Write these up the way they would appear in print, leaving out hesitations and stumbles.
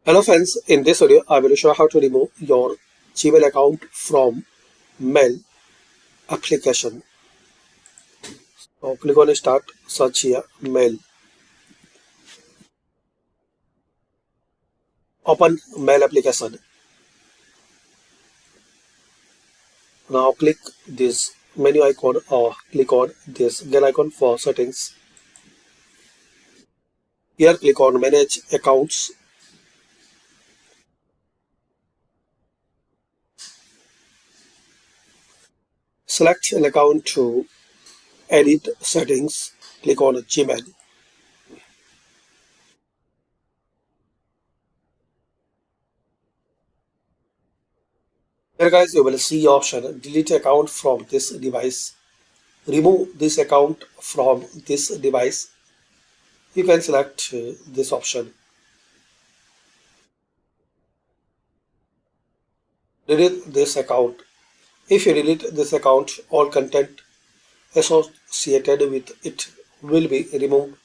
Hello friends, in this video I will show how to remove your Gmail account from Mail application. So click on start, search here Mail. Open Mail application. Now click this menu icon or click on this gear icon for settings. Here click on manage accounts. Select an account to edit settings. Click on Gmail. Here guys you will see option delete account from this device. Remove this account from this device. You can select this option. Delete this account. If you delete this account, all content associated with it will be removed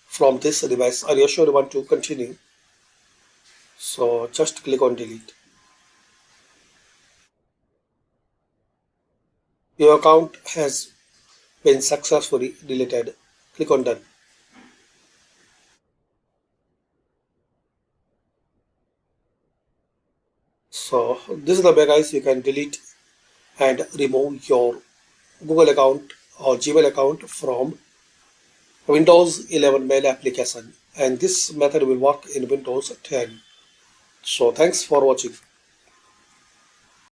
from this device. Are you sure you want to continue? So just click on delete. Your account has been successfully deleted. Click on done. So this is the way guys you can delete and remove your Google account or Gmail account from Windows 11 Mail application, and this method will work in Windows 10. So thanks for watching.